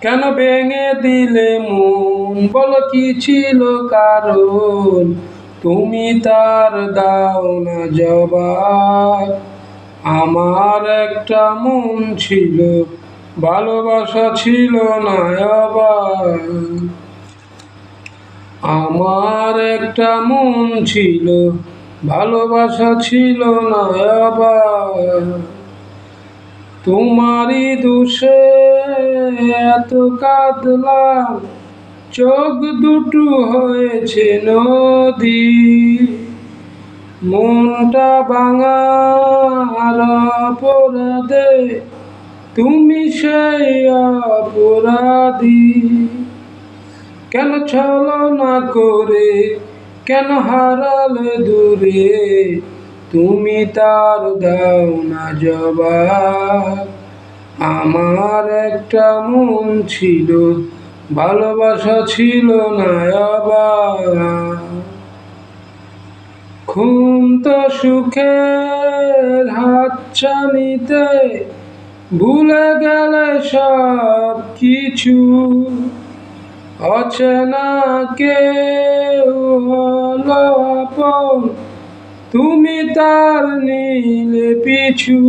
কেন ভেঙে দিলে মন, বলো কি ছিল কারণ? তুমি তার দাও না জবাব। আমার একটা মন ছিল, ভালোবাসা ছিল না অবাক। আমার একটা মন ছিল, ভালোবাসা ছিল না অবাক। তোমারই দোষে এত কাঁদলাম, চোখ দুটো হয়েছে নদী। মনটা ভাঙার অপরাধে তুমি সেই অপরাধী। কেন ছলনা করে, কেন হারালে দূরে, তুমি তার দাও না জবাব। আমার একটা মন ছিল, ভালোবাসা ছিল না অবাক। খুন তো সুখের হাতছানিতে, ভুলে গেলে সব কিছু। অচেনা কেউ হলো আপন, তুমি তার নিলে পিছু।